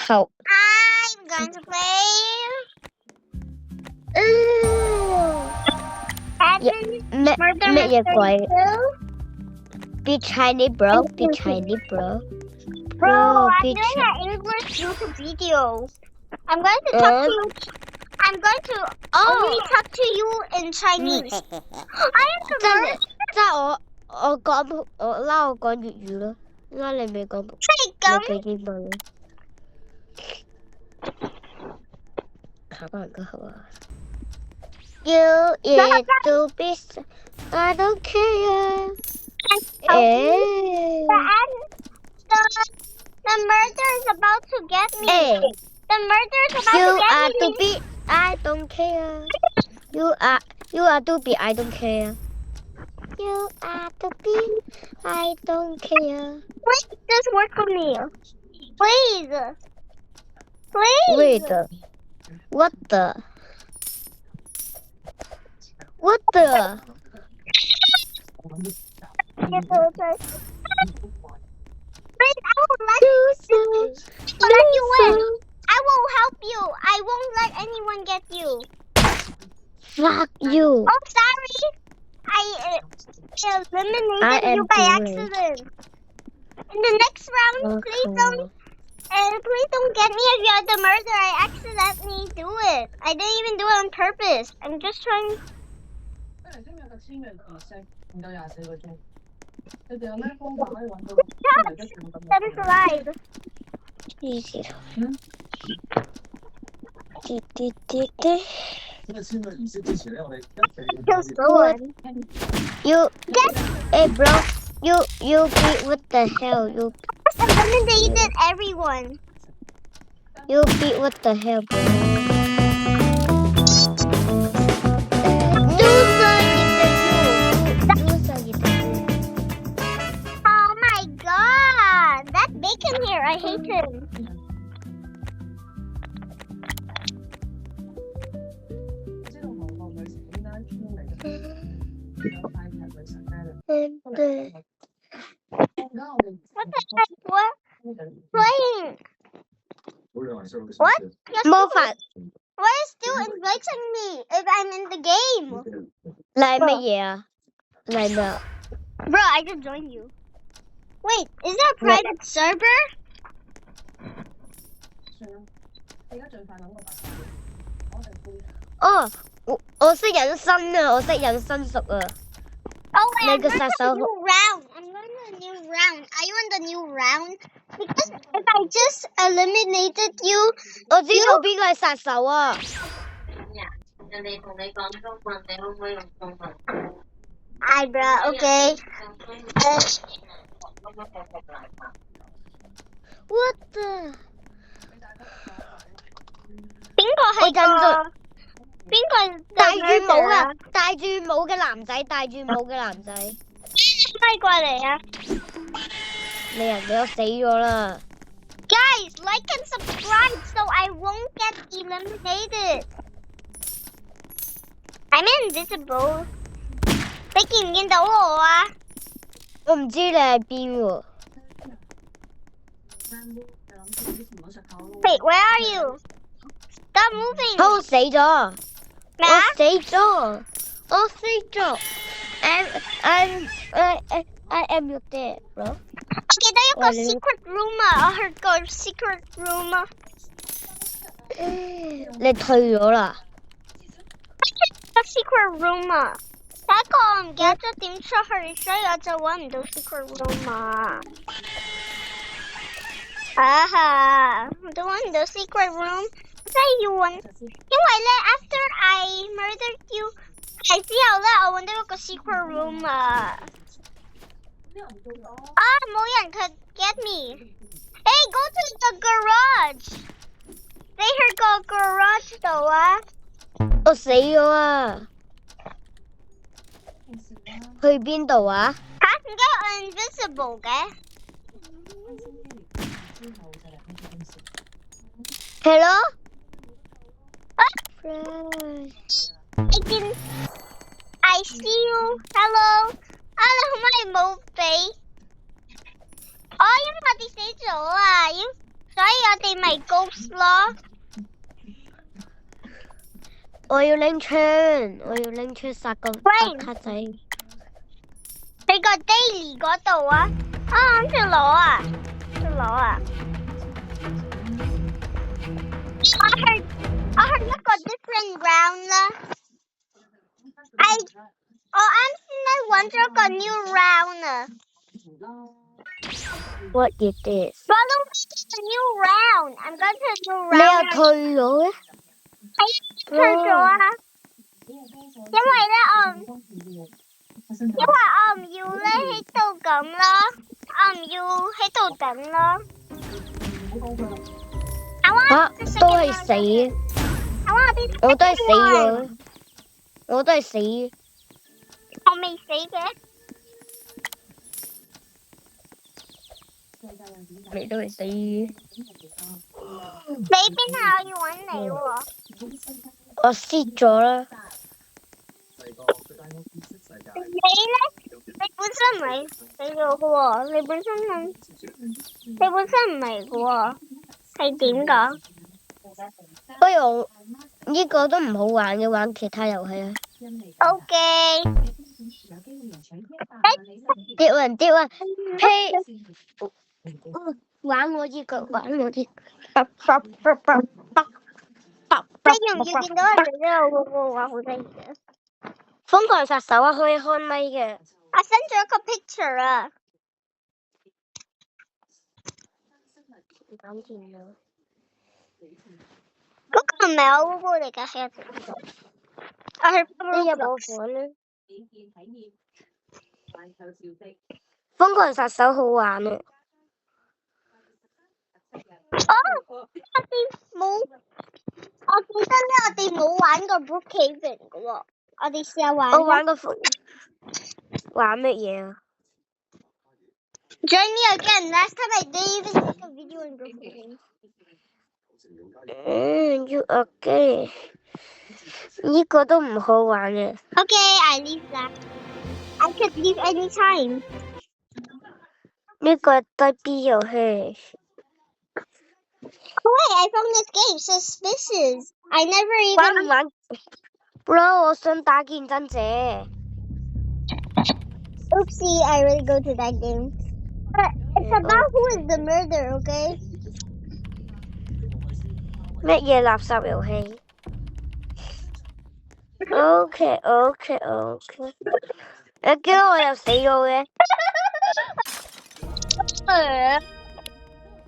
好。I'm going to play. Murder 咩嘢鬼 Mystery 2. ？Be Chinese bro, be Chinese bro. Bro, I'm be doing an English YouTube video. I'm going to talk to you. I'm going to only talk to you in Chinese. I am the 真 murderer. 係即係我講我講粵語咯，拉你未講咁你幾英文咯？考翻個好啊！You is to be, I don't care. The murderer is about to get me. Hey. The murderer is about You to get are me. to be, I don't care. You are to be, I don't care. You are to be, I don't care. Please just work for me. Please. Please. Wait. What the? What the? Please, I will let you win. I will help you. I won't let anyone get you. Fuck you. Oh, sorry. I eliminated you by accident. In the next round, please don't get me if you're the murderer. I accidentally do it. I didn't even do it on purpose. I'm just trying. That is alive. Easy. You hey bro, you beat what the hell? You Eliminated everyone. You beat what the hell, bro? Oh my god! That bacon here, I hate him. What the heck? What? Playing? What? Why is still inviting me if I'm in the game? Bro, I just joined you. Wait, is that a private server? Oh, 我識人生啊，我識人生熟啊。Oh wait, I'm going to the new round. I'm going to the new round. Are you in the new round? Because if I just eliminated you, 我知道邊個係殺手啊。Hi, bro. Okay. What the？邊個係個？邊個戴住帽啊？戴住帽嘅男仔，戴住帽嘅男仔。咩過嚟啊？你人哋我死咗啦。Guys, like and subscribe so I won't get eliminated. I'm invisible. 你見唔見到我啊？我唔知你喺邊喎。Wait, where are you? Stop moving. 我死咗。咩啊？我死咗。I am your dad, bro. 我記得一個 secret room 啊，我去個 secret room 啊。你退咗啦？個 secret room 啊，第一個我唔記得咗點出去，所以我就揾唔到 secret room 啊。我都揾唔到 secret room， 真係要揾，因為咧 after I murdered you 係之後咧，我揾到一個 secret room 啊。冇人 could get me. Hey, go to the garage. 你去個 garage 度啊？我死咗啊！去邊度啊？點解我 invisible 嘅？係咯。I see you. Hello. 你可唔可以冇俾？因為我哋死咗啊！所以我哋咪 ghost 咯。我要拎槍殺個白卡仔。喺個 daily 嗰度啊！啊，諗住攞啊！我去一個 different round 啦。我啱先咧揾咗個 new round 啊。What is this? Follow me to the new round. I'm going to the new round. 你又退咗嘅？係退咗啊！因為我唔要咧喺度咁啦，我唔要喺度等啦。都係死。我都係死咗。我都係死。我未死嘅。你都係死。你邊下我要揾你喎？我蝕咗啦。你咧？你本身唔係死咗嘅喎，你本身唔係嘅喎，係點講？不如呢個都唔好玩嘅，玩其他遊戲啊。OK。跌啊！呸！玩我呢個。你要唔要見到我哋呢度嗰個話好得意嘅？瘋狂殺手啊，可以開咪嘅。我 send 咗一個 picture 啊。講掂啦。嗰個唔係我嗰個嚟㗎，係我自己。我係你入我房啦。瘋狂殺手好玩啊！我記得咧，我哋冇玩過 Brookhaven 嘅喎，我哋試下玩。我玩過玩乜嘢啊 ？Join me again. Last time I didn't even make a video in Brookhaven. You okay？ 呢個都唔好玩嘅。Okay, I leave that. I could leave anytime. 呢個係低 B 遊戲。Wait, I found this game suspicious. I never even 玩 Bro， 我想打見真者。Oopsie, I really go to that game. But it's about who is the murderer, okay? 乜嘢垃圾遊戲 ？OK。你見到我又死咗嘅？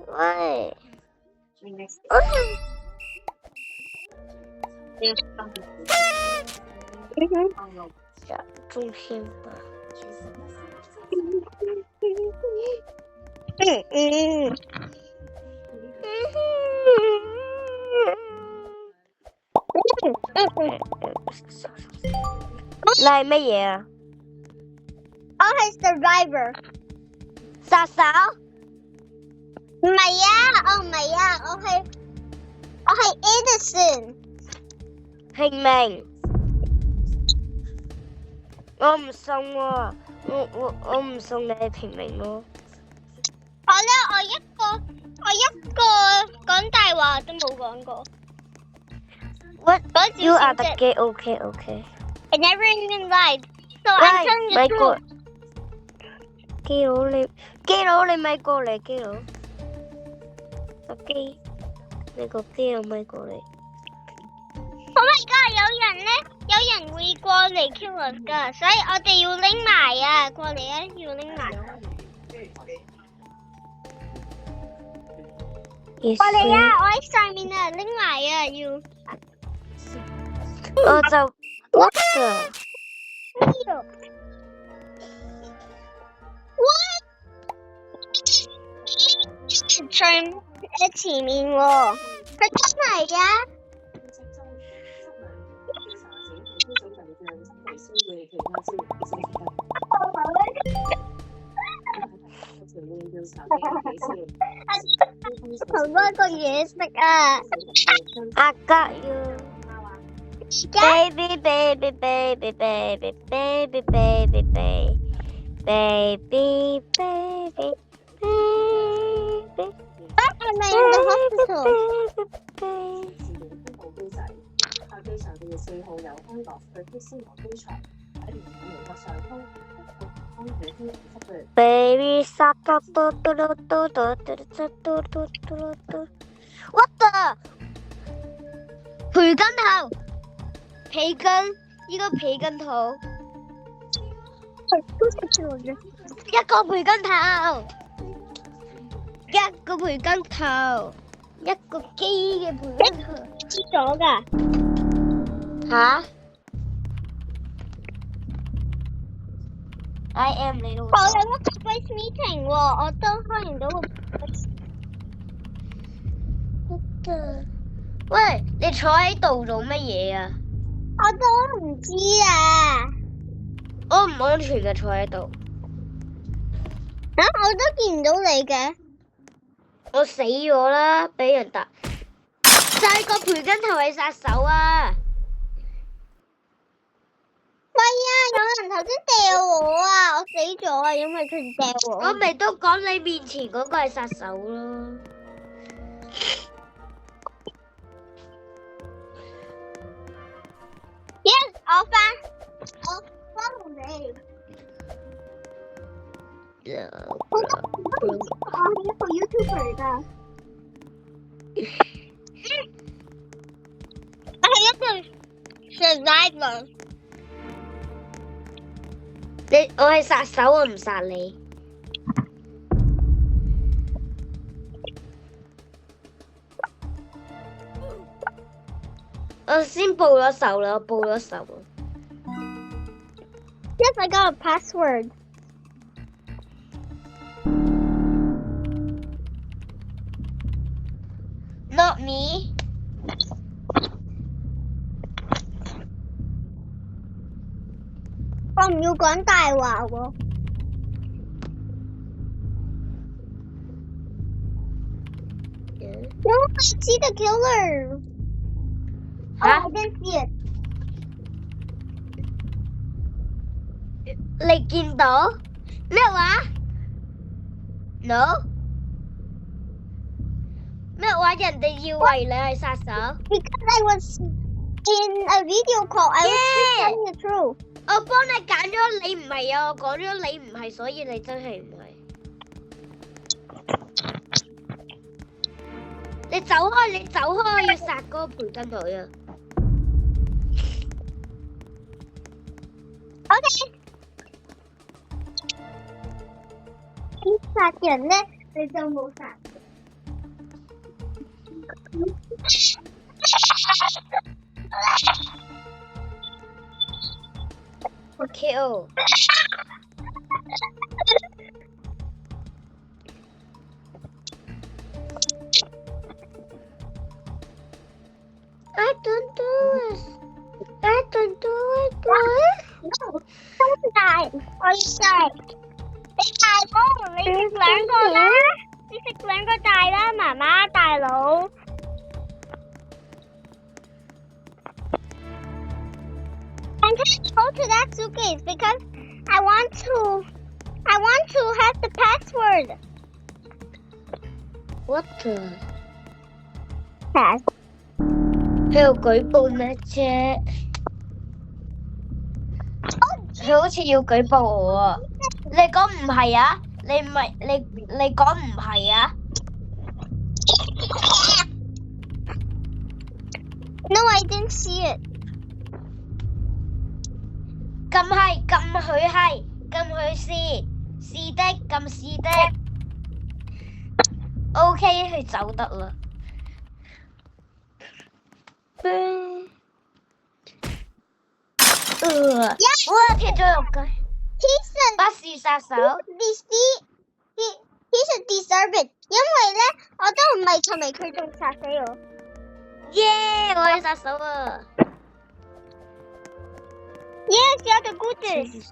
喂。中心吧。你係乜嘢啊？我係 survivor。殺手？唔係啊，我係 innocent。平民。我唔信喎，我唔信你係平民咯。我一個講大話都冇講過。What? You are the gay. Okay. I never even lied. So I'm telling the truth. 基佬你咪過嚟，基佬。個基，你個基佬咪過嚟。Oh my god！有人會過嚟 kill us 㗎，所以我哋要拎埋啊！過嚟啊，要拎埋。過嚟啊！我喺上面啊，拎埋啊，要。我就 what the？ What？ 在前面喎，佢真係㗎。好多個嘢食啊！I got you, baby, baby, baby, baby, baby, baby, baby, baby, baby, baby. am I in the hospital? Baby shark What the 培根頭培根呢個培根頭一個培根頭一個培根頭一個雞嘅培根頭知咗㗎吓I am 你都我有個 voice meeting 喎，我都開唔到個。喂，你坐喺度做乜嘢啊？我都唔知啊。我唔安全嘅坐喺度。啊！我都見唔到你嘅。我死咗啦，俾人打。就係個培根頭係殺手啊！喂啊！有人頭先掉我啊！我死咗啊！因為佢掉我。我咪都講你面前嗰個係殺手咯。Yes， 我翻你。我係一個 YouTuber 㗎。我係一個 survivor。我係殺手，我唔殺你。我先報咗仇啦，我報咗仇啦。Yes, I got a password. Not me. 我唔要講大話喎。No, I see the killer. Oh, I didn't see it. 你見到咩話 ？No。咩話？人哋以為你係殺手。Because I was in a video call, I was telling the truth. 我幫你揀咗你唔係啊，我講咗你唔係，所以你真係唔係。你走開，你走開，我要殺嗰個培根女啊 OK。你殺人咧，你就冇殺。我 kill。I don't do it. I don't do it, boy. No, don't die. 我要晒。你大哥，你食兩個啦，你食兩個大啦，媽媽大佬。I can't go to that suitcase because I want to have the password. What the? Pass. 喺度舉報咩啫？佢好似要舉報我啊！你講唔係啊？你唔係你講唔係啊 ？No, I didn't see it. 撳係撳佢係撳佢是的撳是的 ，OK 佢走得啦。我踢咗入街。不是殺手。He should deserve it， 因為咧我都唔係尋日佢仲殺死我。耶！我係殺手啊 ！Yes, you're the goodest。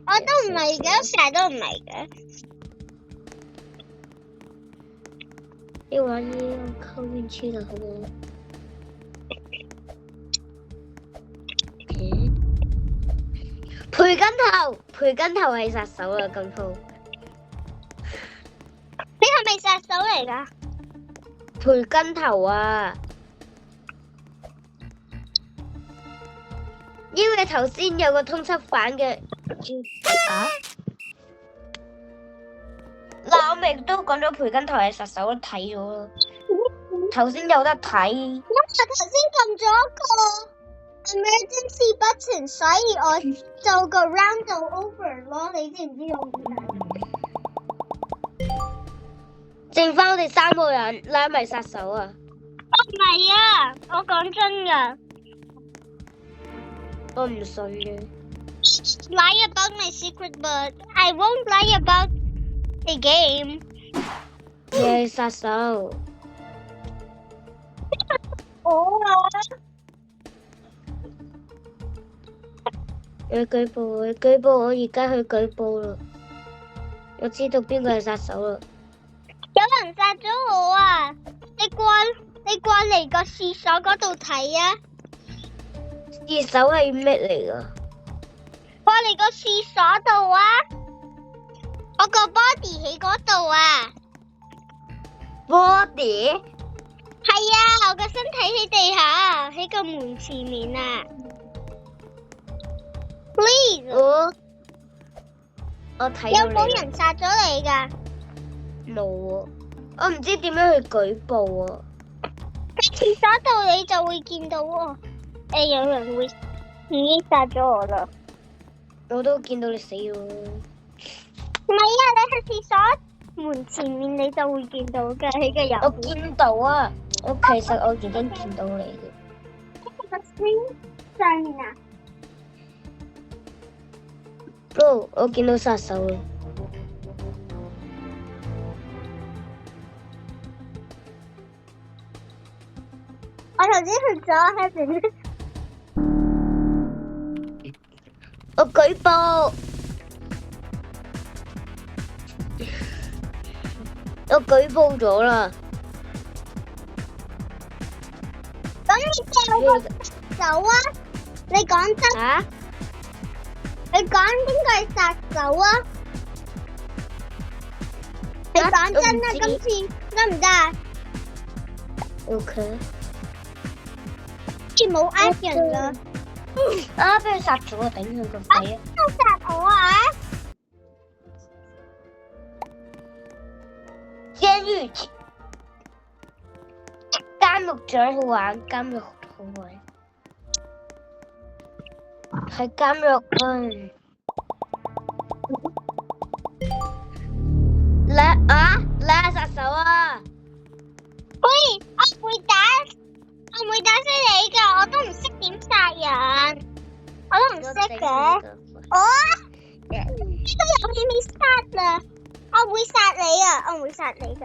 我都唔係嘅，成日都唔係嘅。你玩呢個扣運氣啦，好唔好？培根頭係殺手啊！咁鋪你係咪殺手嚟㗎？培根頭啊！因為頭先有個通緝犯嘅嗱，我咪都講咗培根頭係殺手，都睇咗啦。頭先有得睇。因為頭先撳咗個 emergency button，所以我就個 round 就 over 咯。你知唔知我點解？剩翻我哋3個人拉埋殺手啊！唔係啊，我講真㗎。我唔信嘅。Lie about my secret, but I won't lie about the game. 你係殺手。我你舉報，我而家去舉報啦。我知道邊個係殺手啦。有人殺咗我啊！你過嚟個廁所嗰度睇啊！殺手係咩嚟㗎？過嚟個廁所度啊！我個 body 喺嗰度啊 ！Body？ 係啊，我個身體喺地下，喺個門前面啊 ！Please，我睇到你。有冇人殺咗你㗎？冇喎，我唔知點樣去舉報啊！喺廁所度你就會見到喎。有人會已經殺咗我啦。我都見到你死咗。唔係啊，你喺廁所門前面你就會見到嘅，喺個油。我見到啊，其實我已經見到你嘅。喺個 screen 上面啊。哦，我見到殺手啦。我頭先去咗喺邊。我舉報，我舉報咗啦。咁你叫個殺手啊？你講真？嚇？你講邊個係殺手啊？你講真啦，今次得唔得啊 ？OK。全冇呃人㗎。啊！俾佢殺咗啊！頂佢個肺啊！都殺我啊！監獄長好玩，監獄好玩，係監獄唉！你係殺手啊！喂，我唔會打死你㗎，我都唔識點殺人，我都唔識嘅。呢個遊戲未殺啦，我會殺你啊！我唔會殺你㗎。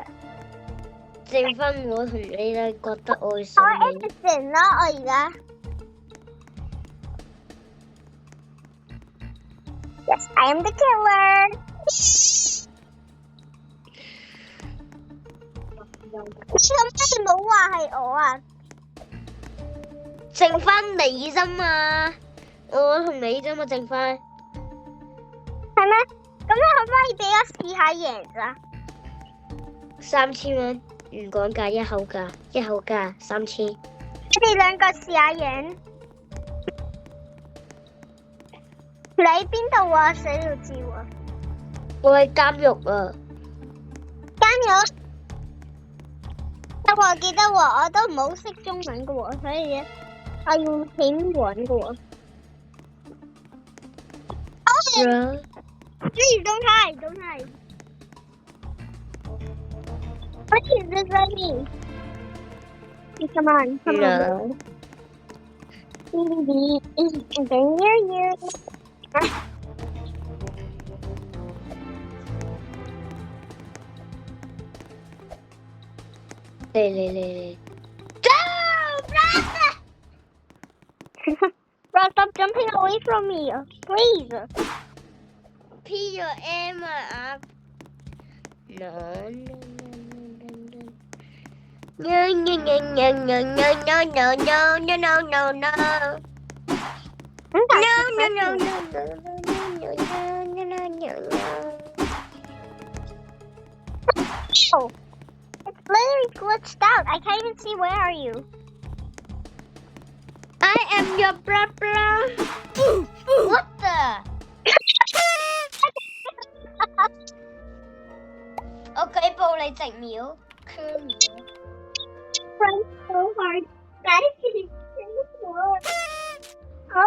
剩翻我同你咧，覺得我會殺你。我 innocent 啦，我而家。Yes, I am the killer. 你冇話係我啊？剩翻你啫嘛，我同你啫嘛，剩翻。係咩？咁你可唔可以俾我試下贏咋？3000蚊，唔講價，一口價3000。你哋兩個試下贏。你喺邊度啊？死要知喎。我喺監獄啊。監獄？我記得喎，我都唔好識中文嘅喎，所以我要起文嘅喎。Please don't hide. What is this running? Come on. Is very near you. 嚟 Stop jumping away from me, please. P your M up. No. Oh, it's literally glitched out. I can't even see where are you. I am your brother. What the?我舉報你直秒，佢秒。Run so hard.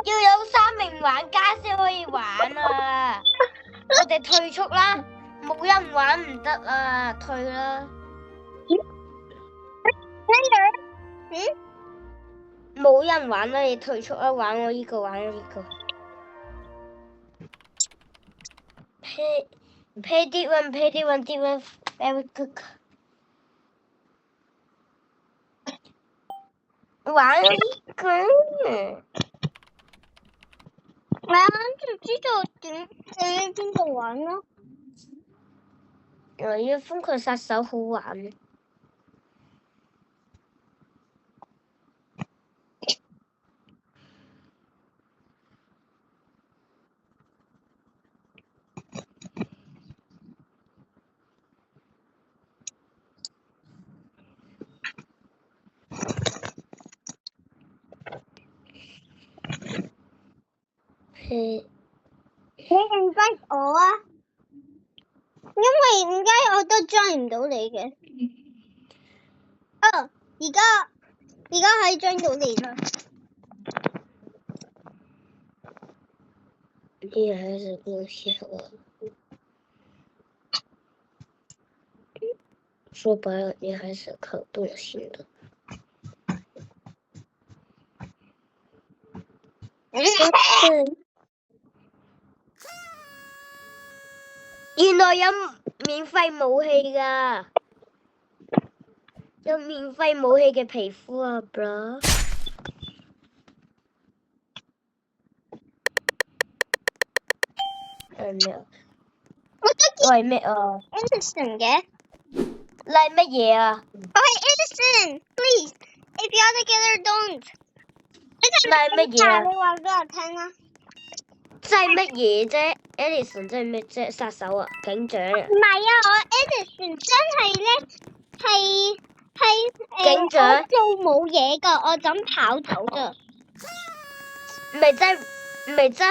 要有3名玩家先可以玩啊！我哋退出啦，冇人玩唔得啊，退啦。冇人玩啦，你退出啦，玩我呢個，玩我呢個。Pay it one, very good。玩呢個。我諗住知道點喺邊度玩咯。原來呢個瘋狂殺手好玩。你 invite 我啊？因為點解我都 join 唔到你嘅？哦，而家可以 join 到你啦。你還是不喜歡我。說白了，你還是可動心的。原來有免費武器㗎，有免費武器嘅皮膚啊 ，bro。係咩啊？我係咩啊 Innocent 嘅。你係乜嘢啊？我係 Innocent。Please, if you are together, don't。你係乜嘢啊？你話俾我聽啦。即係乜嘢啫 ？Edison 即係咩啫？殺手啊，警長啊？唔係啊，我 Edison 真係咧係警長我做冇嘢㗎，我就咁跑走咋。咪真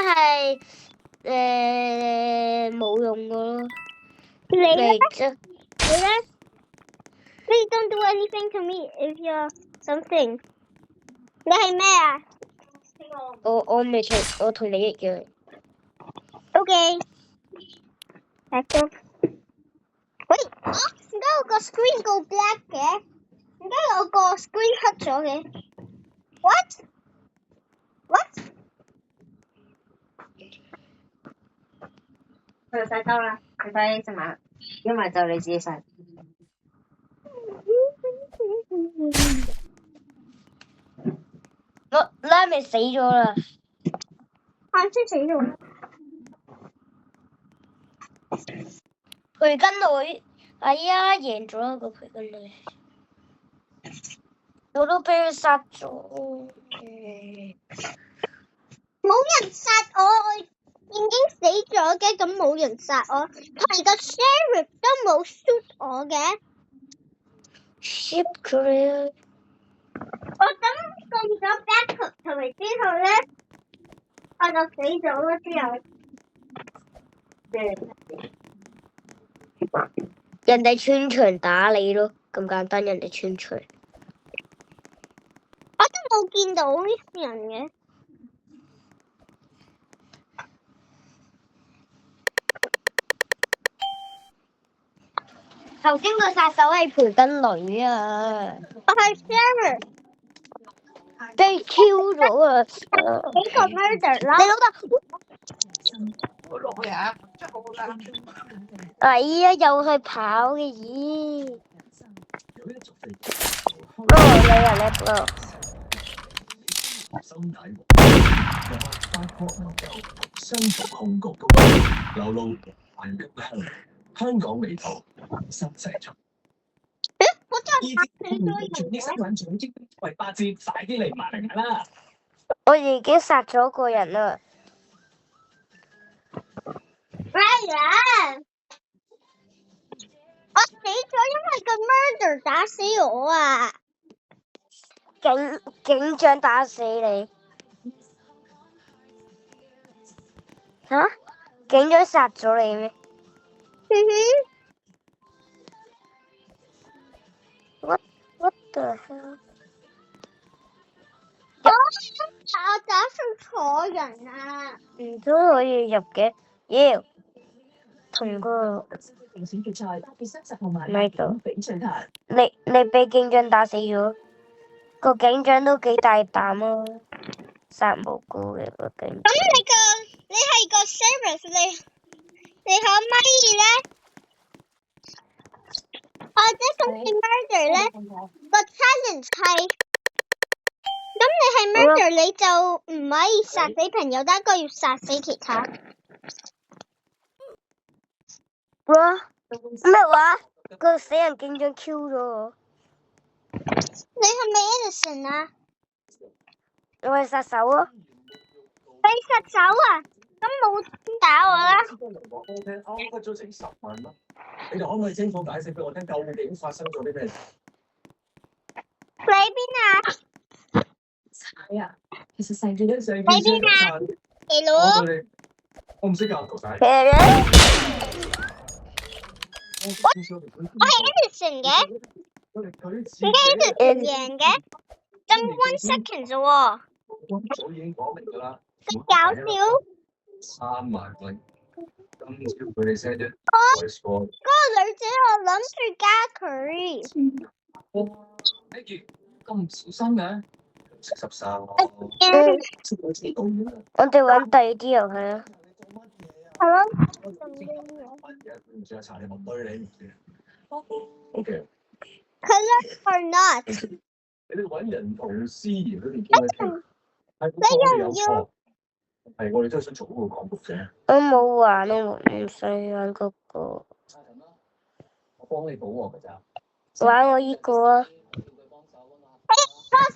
係冇用㗎咯。你咧？咪真。你咧 ？Please don't do anything to me if you're something。你係咩啊？我同你一樣。Okay。Back up。喂，點解我個 screen go black 嘅？點解我個 screen 黑咗嘅 ？What？佢洗兜啦，佢洗隻馬，因為就你自己洗。我拉咪死咗啦！啱先死咗。培根女，哎呀，贏咗個培根女，我都俾佢殺咗。冇人殺我，已經死咗嘅，咁冇人殺我，同個 sheriff 都冇 shoot 我嘅。Ship 佢啊！我等撳咗 backup 同埋之後咧，我就死咗啦。之後，人哋穿牆打你咯，咁簡單，人哋穿牆。我都冇見到人嘅。頭先個殺手係培根女啊！我係 sheriff。被 Q 咗啊！幾個 murder 啦！你老豆，我落去啊！真係好好啦。哎呀，又係跑嘅咦！你啊叻咯！相同控局流露環境香，香港味道新製作。我真係嚇死咗全啲新聞總之為8折，快啲嚟買啦！我已經殺咗個人啦。Right。人？我死咗，因為個 murder 打死我啊！警長打死你吓？警長殺咗你咩？What the hell？我打算坐人啊！唔通可以入嘅？要同個咪度，你俾警長打死咗，個警長都幾大膽啊！殺無辜嘅個警長。咁你係個 service， 你可唔可以咧？或者咁你 murder 咧，個 challenge 係，咁你係 murder 你就唔可以殺死朋友，但係要殺死其他。咩話？個死人警長 Q 咗我。你係咪 innocent 啊？我係殺手啊！你殺手啊？咁冇打我啦！我屈咗成10萬蚊，你哋可唔可以清楚解釋俾我聽，究竟發生咗啲咩事？你喺邊啊？係啊，其實成件事喺邊啊？Hello？我唔識教徒弟。我係 innocent 嘅，點解 innocent 贏嘅？爭1 second 啫喎！早已經講明㗎啦。咁搞笑！3萬蚊，今朝佢哋 send 咗嗰個女仔，我諗住加佢。咁小心嘅，食13我。我哋玩第二啲遊戲啊！係咯。唔知阿查你冇對你唔知。OK。Color or not？ 你哋揾人同思妍嗰邊傾一傾。你又唔要？係我哋真係想做嗰個廣告啫。我冇玩，我唔想玩嗰個。我幫你補喎，㗎咋？玩我依個啊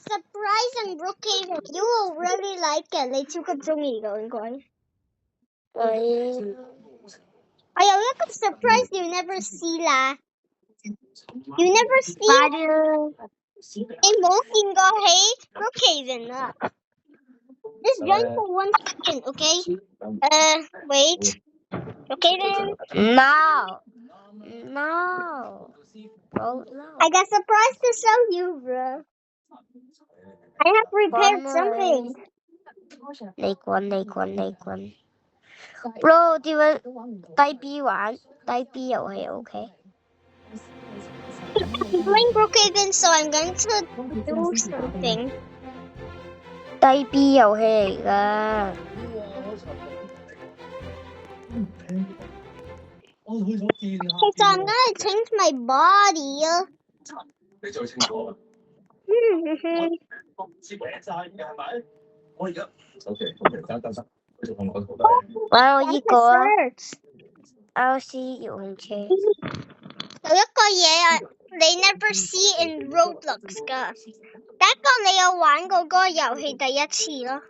！Surprise and Brookhaven, you will really like it。你超級中意㗎應該。係。我有一個 surprise you never see 啦。You never see？你冇見過喺 Brookhaven 啊？Just join for 1 second, okay? Wait. Okay then. No. I got surprise to show you, bro. I have prepared something. 你滾。Bro， 點樣低 B 玩？低 B 遊戲 OK。I'm playing Brookhaven, so I'm going to do something. 低 B 遊戲嚟㗎。Okay, so I'm gonna change my body. 你最清楚啦。我唔知搲晒嘅係咪？我而家 OK，等，繼續同我討論。玩我依個啊 ，RC 遙控車。有一個嘢啊，你 never see in Roblox 㗎。第一個你有玩過嗰個遊戲第一次咯。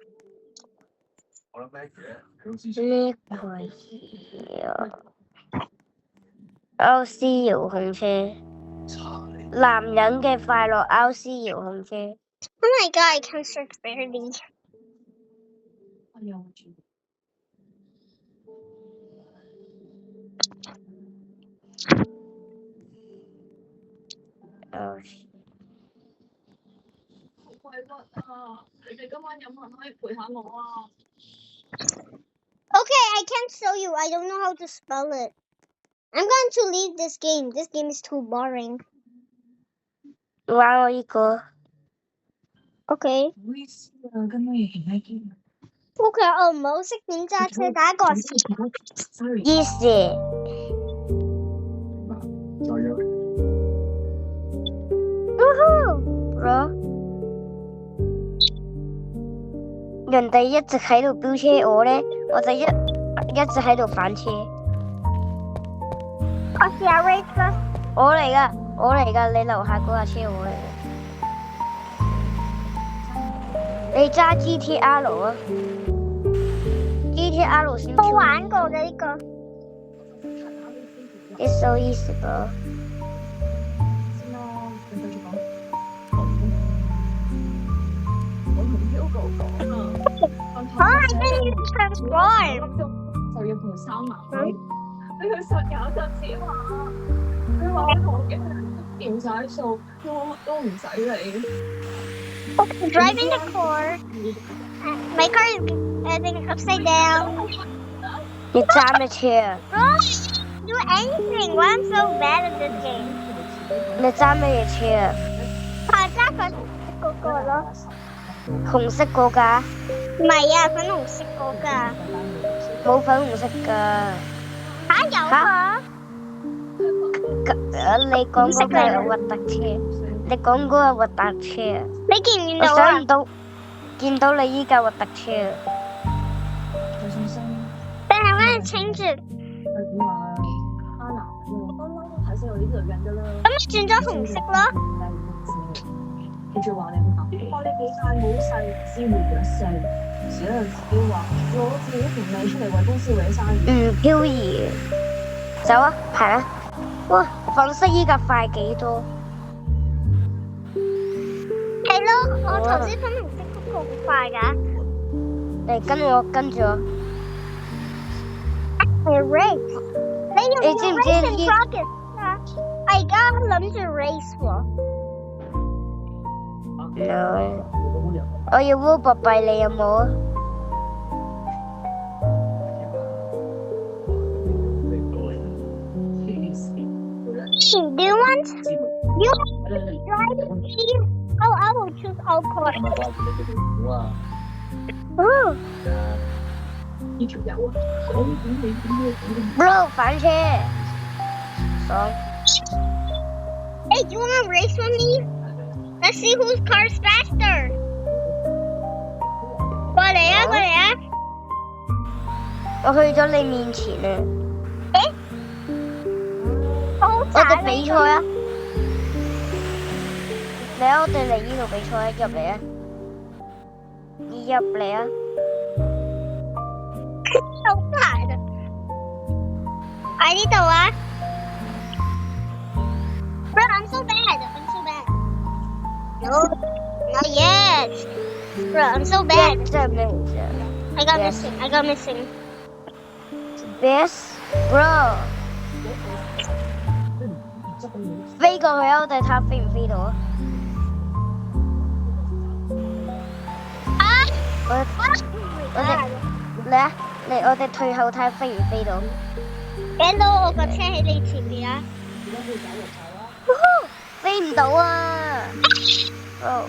我諗咩嘢？呢個嘢啊 ，RC 遙控車。男人嘅快樂 RC 遙控車。Oh my god! I can't search barely. Okay, I can't show you. I don't know how to spell it. I'm going to leave this game. This game is too boring. 玩我依個。Okay. Okay, 我唔好識點揸車，打個字。Easy。Bro， 人哋一直喺度飆車，我咧我就一直喺度反車。我試下 race 啦。我嚟㗎，你樓下嗰架車我嚟㗎。你揸 GTR 啊 ？GTR 先。冇玩過嘅呢個。It's so easy, bro. 先啦，你繼續講。我同 Hugo 講啊，I didn't transform. 就要同三萬蚊，俾佢實有陣時話，佢話佢同我掂晒數，都唔使理。Driving the car. My car is upside down. 你揸咩車啊？ Bro, do anything. Why I'm so bad at this game? 你揸咩嘢車啊？我揸嗰個咯，紅色嗰架？唔係啊，粉紅色嗰個。冇粉紅色㗎。有啊。你講嗰個係核突車，你講嗰個核突車。你見唔見我到啊？想唔到，見到你依架核突車。但係我係change it。點話哈娜不嬲睇死我呢類人㗎啦。咁咪轉咗紅色咯。記住話你唔行，我你幾太冇勢，先會弱勢。只能自己話攞自己條命出嚟為公司搲生意。漂移。走啊，行啊！哇，粉色依架快幾多？係咯，我頭先粉紅色嗰個好快㗎。你跟住我，跟住我。係 race， 你知唔知 race and progress 啊？我而家諗住 race 喎。我要烏伯幣，你有冇啊？Do you want drive team? Oh, I will choose all cars. Oh. 呢條友啊，我點 Bro， 反車，爽。 Hey, do you want to race with me? Let's see whose car's faster. 過嚟啊，過嚟啊！我去咗你面前啊！我哋比賽啊！嚟啊！我哋嚟呢度比賽啊！入嚟啊！你入嚟啊！好快啊！喺呢度啊 ！Bro, I'm so bad. I'm so bad. No, not yet. Bro, I'm so bad. 真係咩回事啊 I got missing. I got missing.？Yes, bro。飛過去啊！我哋睇下飛唔飛到啊！我哋嚟啊！嚟我哋退後睇下飛唔飛到。睇到我個車喺你前面啊！飛唔到啊！哦，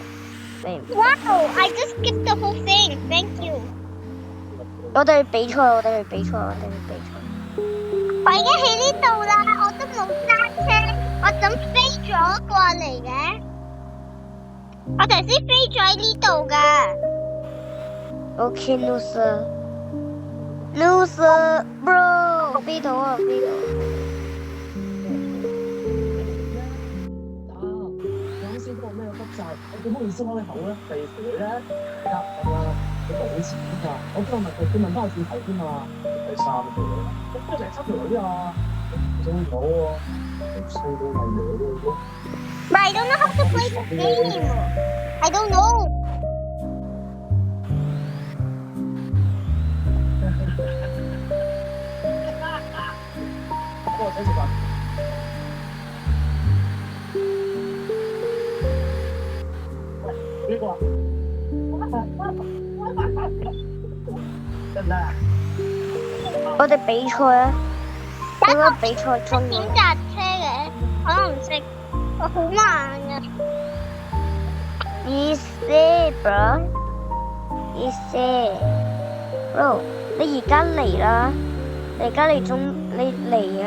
飛唔到。Wow! I just skipped the whole thing. Thank you. 我哋去比賽，我哋去比賽，我哋去比賽。我已經喺呢度啦，我都冇揸車，我等飛咗過嚟嘅。我頭先飛咗喺呢度噶。OK, loser, loser, bro， 飛到啊，飛到。有少個咩複雜，我點好意思開口咧？第時咧，咁啊，你冇錢㗎。我今日問佢問翻我轉頭添嘛，第三條女，咁成7條女啊，想講喎，衰到係樣喎。But I don't know how to play the game. I don't know. 幫我請食飯。呢個得唔得啊？我哋比賽啊！應該比賽中點架車嘅？我都唔識，我好慢嘅。Easy, bro. Easy, bro. 你而家嚟啦！你而家嚟啊！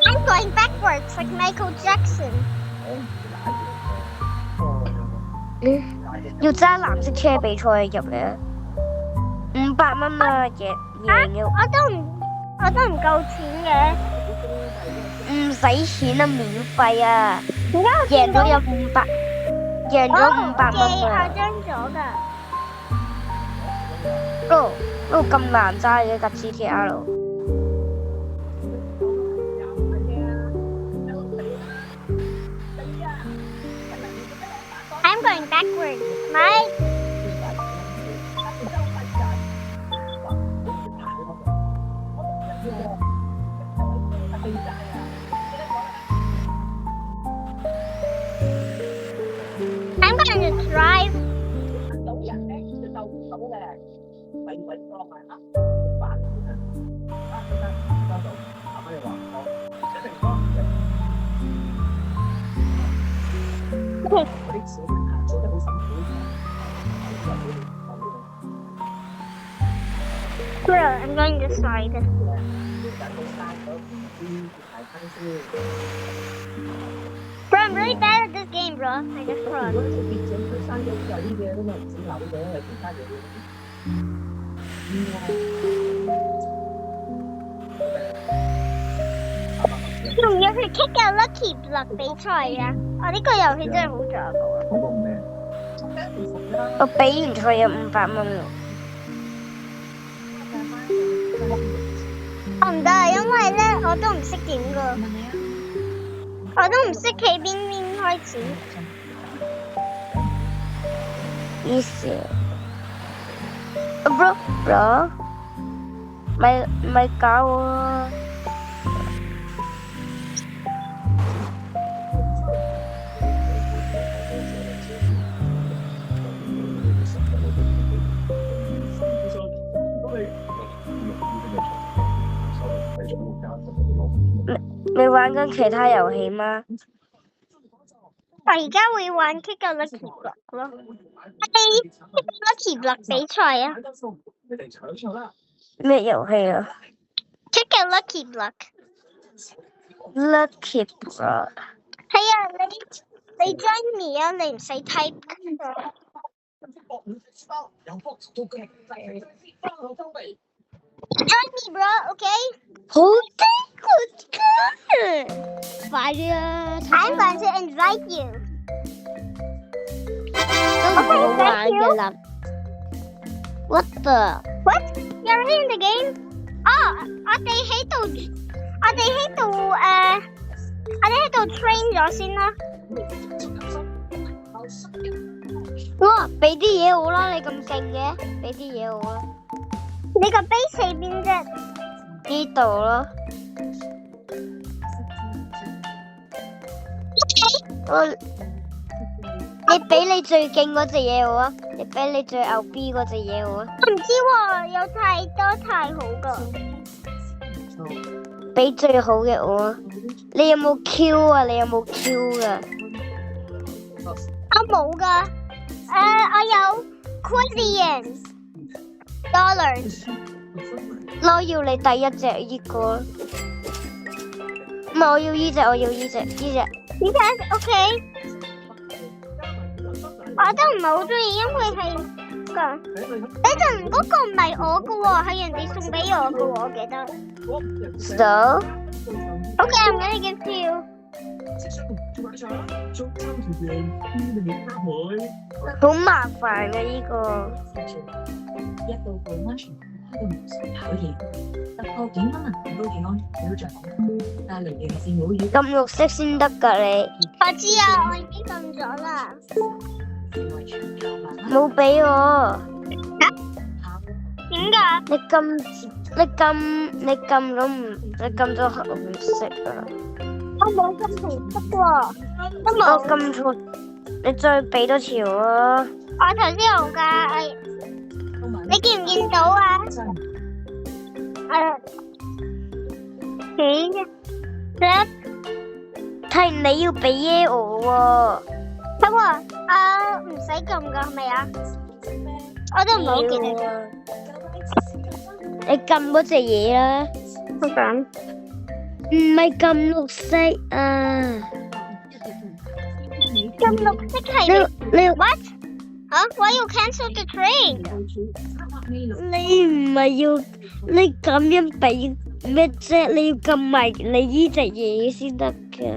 I'm going backwards like Michael Jackson. 要揸藍色車比賽入嚟啊！500蚊啊，贏咗。我都唔夠錢嘅。唔使錢啊，免費啊！點解我贏咗有500，贏咗500蚊啊！誇張咗㗎。嗰度咁難揸嘅架 GTR。I'm going backwards, right? I'm going to drive. 到人咧，就鬥唔到嘅，咪為當係黑白嘅。啊，得到，阿媽你話我一定幫我啲小朋友做得好辛苦。Bro, I'm going this side. Bro, I'm really bad at this game, bro. I just run. 仲要去 kick a lucky block 比賽啊！呢個遊戲真係好咗嘅喎。我比完賽有500蚊喎。我唔得，因為咧我都唔識點㗎，我都唔識企邊開始。Easy. Bro, may搞啊！你玩緊其他遊戲嗎？我而家會玩 Kick a Lucky Block 咯。Kick a Lucky Block 比賽啊！咩遊戲啊 ？Kick a Lucky Block。Lucky Block。係啊，你 join me 啊，你唔使 type。Join me, bro, okay? 好低個㗎，快啲啊 I'm going to invite you. 都唔好玩㗎啦。What the? What? You're already in the game? 我哋喺度 train 咗先啦。哇！俾啲嘢我啦，你咁勁嘅，俾啲嘢我啦。你個 base 喺邊啫？呢度咯。你俾你最勁嗰隻嘢我啊！你俾你最牛逼嗰隻嘢我啊！我唔知喎，有太多太好噶。俾最好嘅我啊！你有冇 Q 啊？你有冇 Q 噶？我冇噶。我有 Quillian dollars。我要你第一隻呢個。唔係，我要呢隻，我要呢隻。OK。我都唔係好中意，因為係噶。等陣嗰個唔係我噶喎，係人哋送俾我噶喎，我記得。So? Okay, I'm gonna give to you. 好麻煩嘅呢個。撳綠色先得㗎你。我知啊，我已經撳咗啦。冇俾我。點解？你撳咗紅色啊！我冇撳紅色喎，都冇。我撳錯，你再俾多條啊！我頭先有㗎，你見唔見到啊？係你要俾嘢我喎。係喎，唔使撳㗎，係咪啊？我都唔係好記得。你撳嗰隻嘢啦。我撳。唔係撳綠色啊！撳綠色係你 what？嚇 ？Why you cancel the trade？你唔係要你咁樣俾咩啫？你要撳埋你呢隻嘢先得㗎。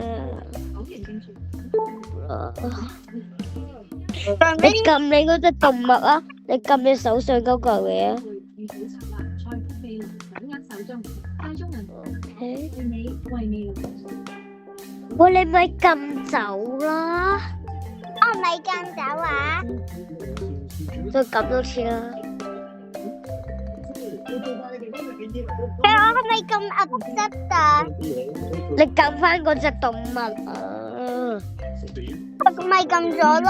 你撳你嗰隻動物啊！你撳你手上嗰嚿嘢啊！喂，你咪撳走啦！我唔係咪咁走啊？再撳多次啦。我係咪咁 upset 啊？你撳翻嗰隻動物啊！我咪撳咗咯。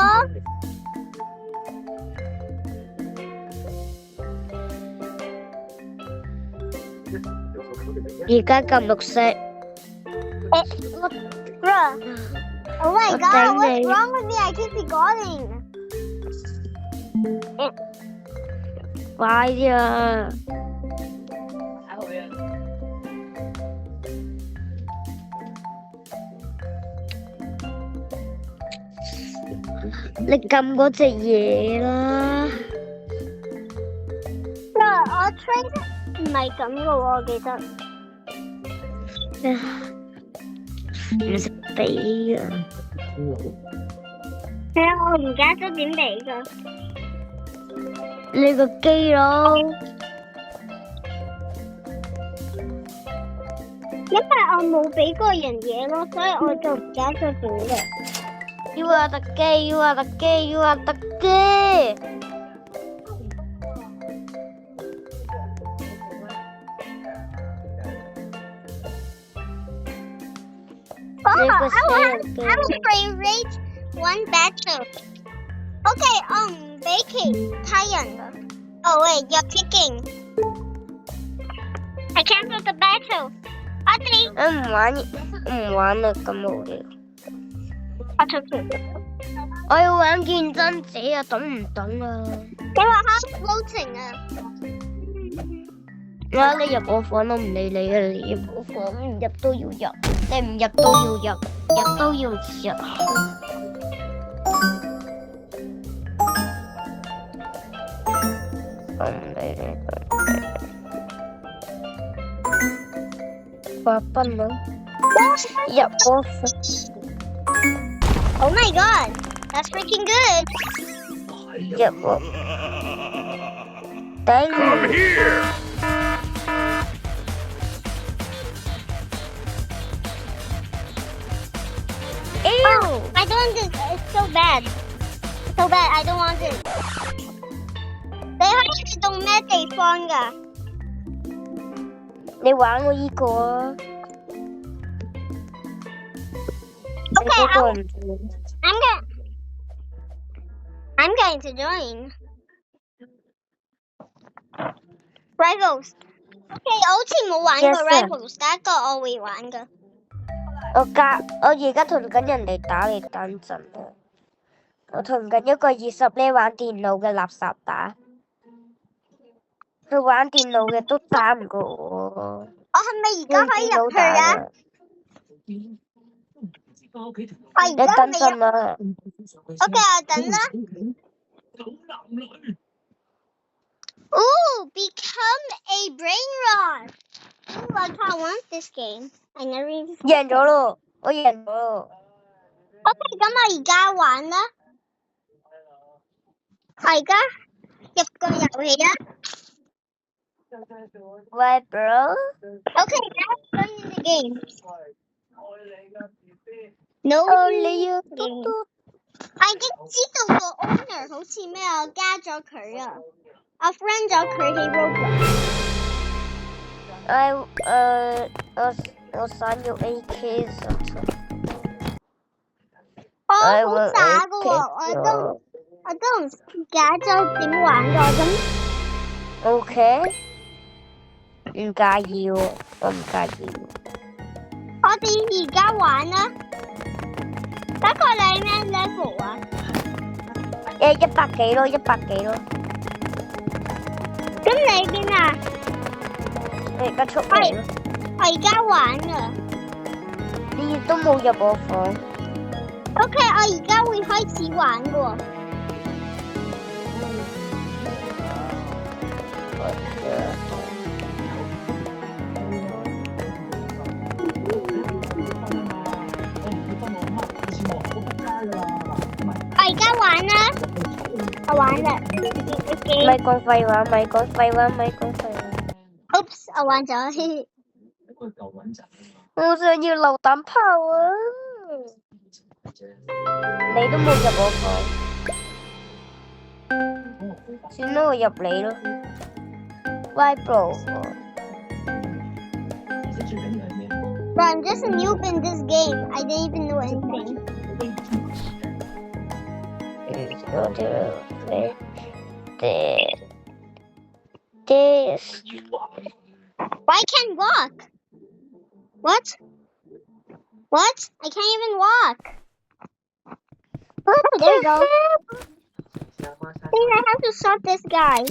而家撳綠色。Oh my god, what's wrong with me? I keep recording. 快啲啊！你撳嗰隻嘢啦。我 train 唔係咁嘅喎，我記得。唔識俾啊！係啊，我唔記得咗點俾噶。你個機咯。因為我冇俾過人嘢咯，所以我就唔記得咗點嘅。You are the gay, you are the gay, you are the gay。I will favorite one battle. Okay, 我唔俾其他人噶。Oh wait, you're picking. I cancelled the battle. 唔玩啦，咁無聊。我出去。我要玩見真者啊，懂唔懂啊？你話黑 voting 啊？你入我房都唔理你啊！你入我房唔入都要入，你唔入都要入，入都要入。話賓啊！入我房。Oh my god, that's freaking good. 入我。頂。Come here. Oh, I don't want this. It's so bad. So bad. I don't want it. 你可以用咩地方㗎？你玩我依個啊。Okay, I'm going to join. Rivals. Okay, 我好似冇玩過 Rivals， 第一個我會玩㗎。我而家同緊人哋打，你等陣啊！我同緊一個20呢玩電腦嘅垃圾打，佢玩電腦嘅都打唔過我。我係咪而家可以入去啊？你等陣啦。OK， 我等啦。Ooh, become a brain rot. Ooh, I can't want this game. I never even. 贏咗咯，我贏咗咯。OK， 咁我而家玩啦。我而家入個遊戲啊。Why, bro? OK, now I'm in the game. No, Only you. 我已經知道個 owner 好似咩啊，我加咗佢啊，我 friend 咗佢喺 Roblox。我想要 AK 我好渣㗎喎，我都唔記得咗點玩㗎咁。OK， 唔介意喎，我唔介意。我哋而家玩啦。不過你咩 level 啊？100幾咯，100幾咯。咁你邊啊？我而家出嚟咯。我而家玩㗎。你亦都冇入我房。OK， 我而家會開始玩㗎喎。我而家玩啦，我玩啦。咪講廢話，咪講廢話，咪講廢話。Oops， 我玩咗。我想要榴彈炮啊！你都冇入我房，算啦，我入你咯。Why bro？ Bro, I'm just a noob in this game. I didn't even know anything. This. Why can't walk? What? What? I can't even walk. Oh, there you go. I think I have to shot this guy.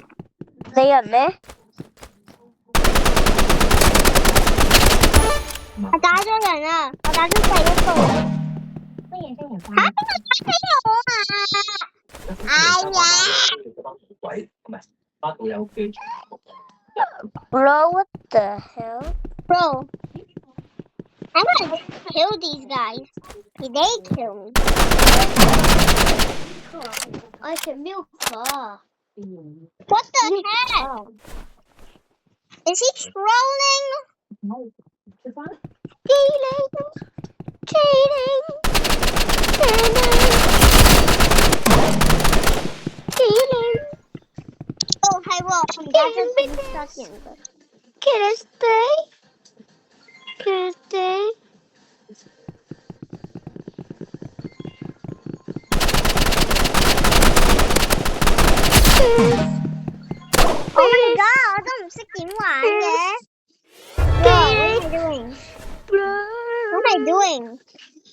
你人咩？我打咗人啊！我打咗第一個。嚇！邊個打死我啊？哎呀 Bro, what the hell?！Bro, I'm gonna kill these guys. They kill me. I can milk her. What the heck? Is he trolling? Cheating. Cheating. Cheating. Oh, 係喎，而家真係殺人㗎。Can I stay? Can I stay? Oh my god！我都唔識點玩嘅。Bro, what am I doing?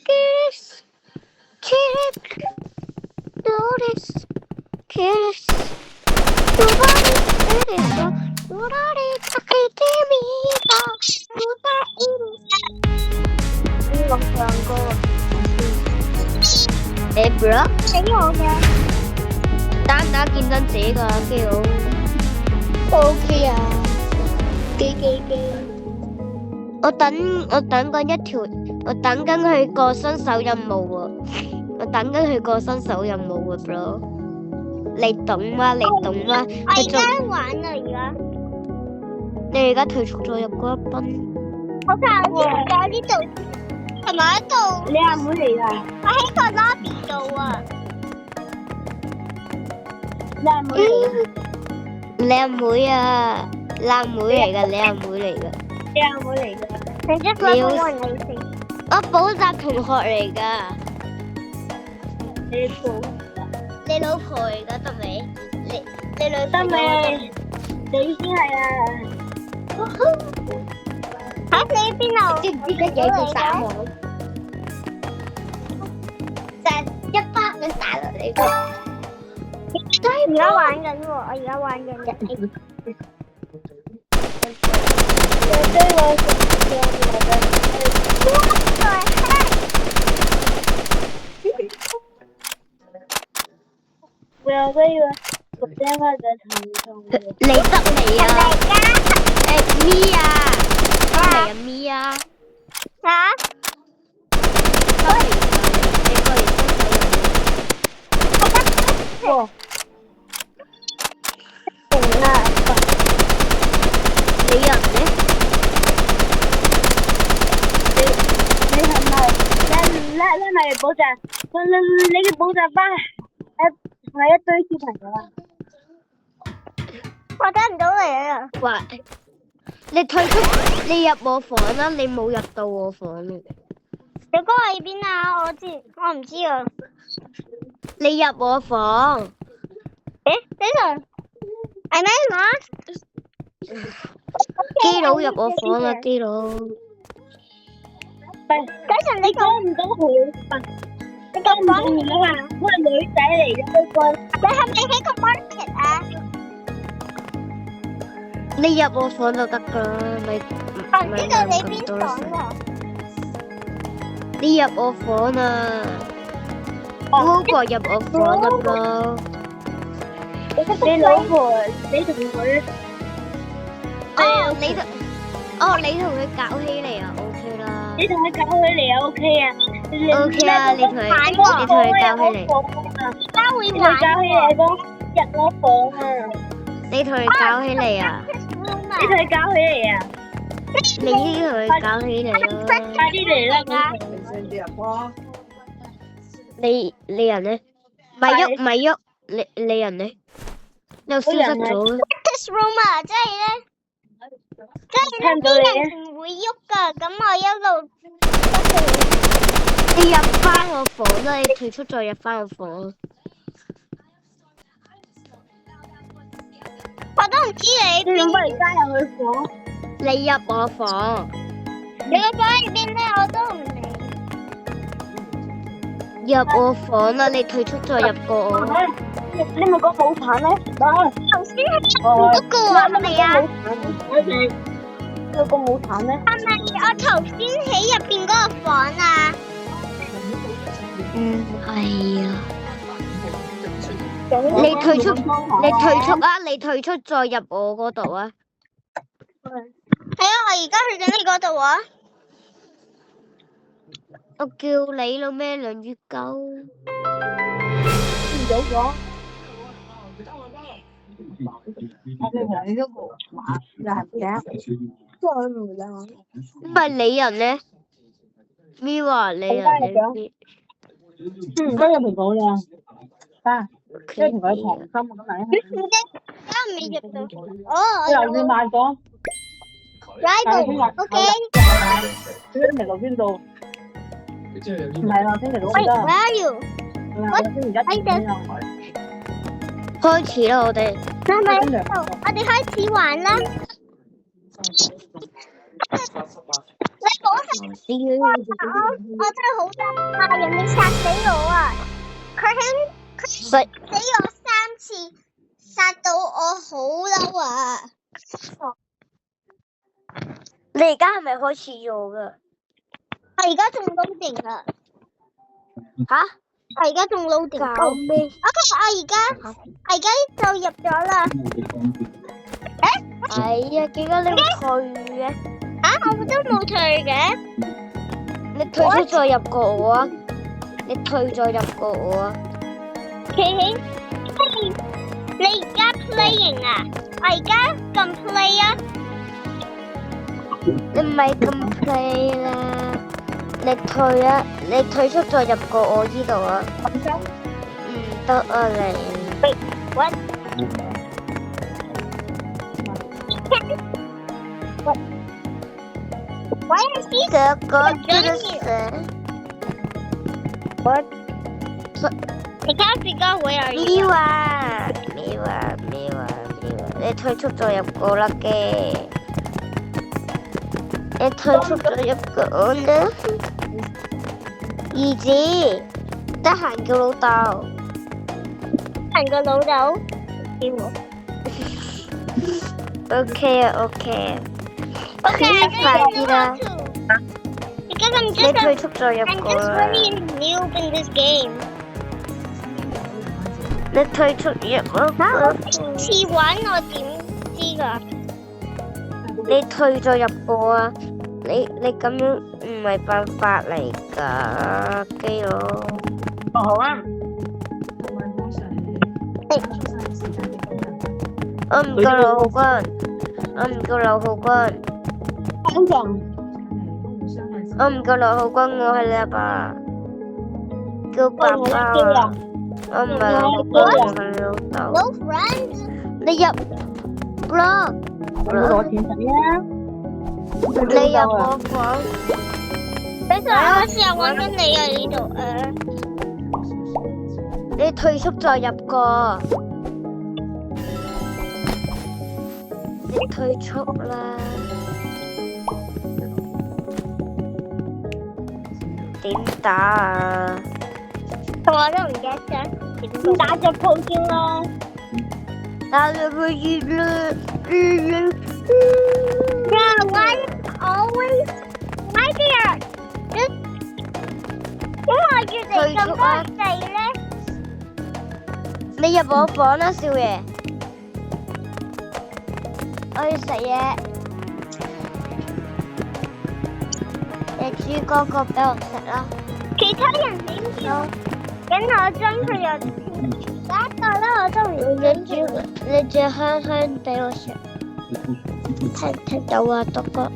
Kiss. Kiss. Notice. Kiss. Hey bro， 死我嘅。打唔打見真者㗎基佬 OK 啊，幾。我等緊一條，我等緊佢個新手任務喎，我等緊佢個新手任務喎 bro， 你懂嗎？你懂嗎？我而家玩啦，而家。你而家退出咗入嗰一賓，好搞笑！喺呢度，同埋喺度。你阿妹嚟㗎？我喺個 lobby 度啊。你阿妹嚟㗎？你阿妹啊，你阿妹嚟㗎，你阿妹嚟㗎。你阿妹嚟㗎？你 just level 1你先。我補習同學嚟㗎。你老婆嚟㗎得未？你老婆得未？你先係啊！喺你邊度？知唔知乜嘢叫撒網？就係一巴咁打落你個。而家玩緊喎，我而家玩緊嘅。嚟得嚟啊！咪啊，嚟啊咪啊！嚇？你人咧？你係咪？你咪補習？你嘅補習班係一堆小朋友啊！我得唔到你啊！喂，你退出，你入我房啦，你冇入到我房嘅。你哥喺邊啊？我唔知啊。你入我房。誒，等陣，係咩話？基佬入我房啦，基佬。等陣你講唔到佢，你講唔到佢啊嘛？我係女仔嚟嘅呢個。你係咪喺個 market 啊？你入我房就得㗎啦，咪我唔知道你邊房喎。你入我房啊！老婆入我房啦噃。你老婆，你同佢。你同佢搞起嚟啊 ，OK 啦。你同佢搞起嚟啊 ，OK 啊。OK 啊，你同佢搞起嚟。包會買喎。入我房啊！你同佢搞起嚟啊！你同佢搞起嚟啊！你同佢搞起嚟咯！快啲嚟啦！你人咧？咪喐，你人咧？又消失咗。This room 啊，即係咧啲人唔會喐噶，咁我一路你入翻我房啦！你退出再入翻我房。我都唔知你邊。幫你加入去房。你入我房。你個房喺邊咧？我都唔理。入我房啦！你退出再入過我。你咪講冇產咩？頭先係嗰個啊，係咪啊？有個冇產咩？係咪我頭先喺入邊嗰個房啊？係啊。你退出啊！你退出再入我嗰度啊！係啊，我而家去緊你嗰度啊！我叫你咯咩？兩月9。見到咗。你都冇話，又係嘅。唔係你人咧？咪話你人你？加入蘋果啦，啊，即係同佢同心咁嚟。而家未入到。哦，又要買咗。Right，OK。星期六邊度？唔係啦，星期六喂得。 ，Where are you？星期一點又開始啦，我哋。係咪？我哋開始玩啦。你講係我真係好怕人哋殺死我啊！佢死我3次，殺到我好嬲啊！你而家係咪開始咗噶？我而家仲 loading 啊！吓？我而家仲 loading。搞咩？ OK，我而家就入咗啦。哎呀，點解你會退嘅？我都冇退嘅。你退出再入過我啊！你退再入過我啊！你而家 playing 啊？我而家撳 play 啊！你唔係咁 play 啦，你退啊！你退出再入過我呢度啊！唔得啊你！What？Why is he 哥真的是 What？你家時間 Where are you？咪話，你退出再入過啦嘅，你退出再入過啦。兒子，得閒叫老豆。行個老豆叫我。OK 啊 OK。Okay，快啲啦！ Because I'm 你 just 退出再入 I'm 過 just 啦。 really noob in this game。你退出入過。次玩我點知㗎？你退咗入過啊！你咁樣唔係辦法嚟㗎，基佬。好啊。我唔夠劉浩君。我唔夠劉浩君。我唔夠劉浩君，我係你阿爸。叫爸爸啊！我唔係劉浩君，我係你老豆。 No friends。你入 block。攞錢使啊！你入我房。等陣我試下揾緊你啊呢度你退出再入過。你退出啦。點打啊？我都唔記得咗點打隻鋪先啦。打咗個月啦。Yeah, why always my dear？點解越嚟咁多地咧？你入我房啦，少爺。我要食嘢。你煮嗰個俾我食啦。其他人點叫？咁我將佢又打到啦，我都唔你煮香香俾我食。聽到啊，篤哥。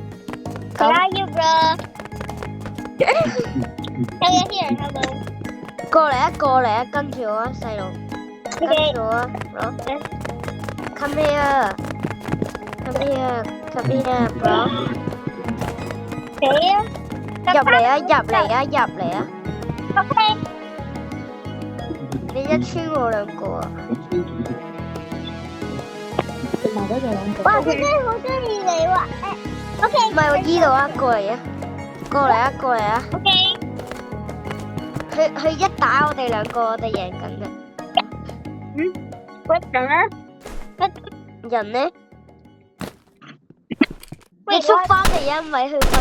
Where are you, bro? Hey, here, hello. 過嚟啊，跟住我啊，細路，跟住我啊，bro。Come here，bro。入嚟啊！ OK。你一穿我兩個啊！食埋嗰隻兩個。哇！佢真係好中意你喎。OK。唔係我依度啊，過嚟啊！ OK。佢一打我哋兩個，我哋贏緊嘅。人呢？你出翻嚟啊，咪去瞓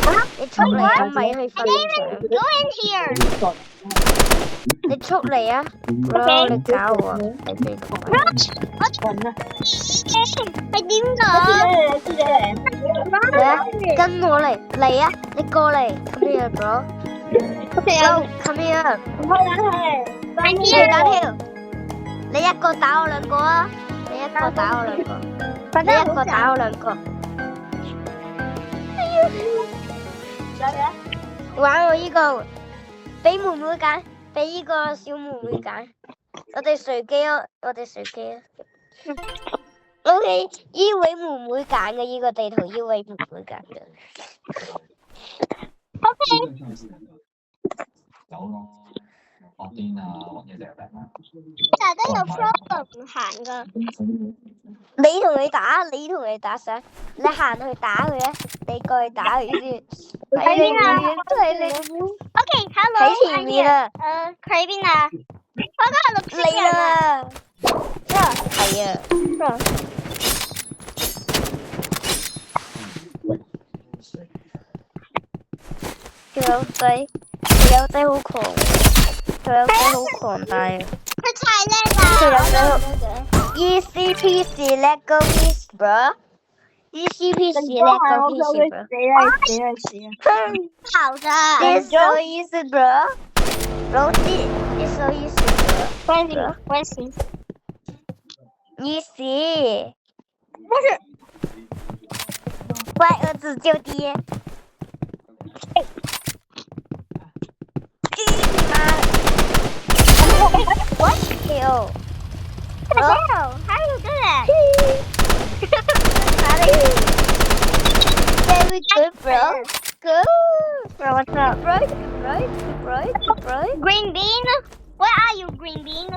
場。你出嚟啊，咪去瞓場。Go in here。你出嚟啊！你搞我，你飛過嚟。係點講？嚟啊！跟我嚟啊！你過嚟 ，come here bro。come here。你一個打我兩個啊！你一個打我兩個。玩我呢個，俾妹妹揀。俾呢個小妹妹揀，我哋隨機啊！OK， 呢位妹妹揀嘅呢個地圖，呢位妹妹揀嘅。OK。有咯，學癲啊，學嘢成日病啊。但係都有 problem 唔行噶。你同佢打上，你行去打佢啊！你過去打佢先。喺邊啊？喺你。OK，hello。喺前面啊。佢喺邊啊？我都係綠色人啊。係啊。佢有仔好狂，好狂大啊！佢太叻啦！Easy peasy let go peasy bro。Easy peasy let go peasy bro。好的。It's so easy bro。It's so easy bro。關心。Easy。乖儿子救爹。What kill? How do you do that? Very good, bro. Good. Bro, what's up? Bro. Green bean? Where are you, green bean?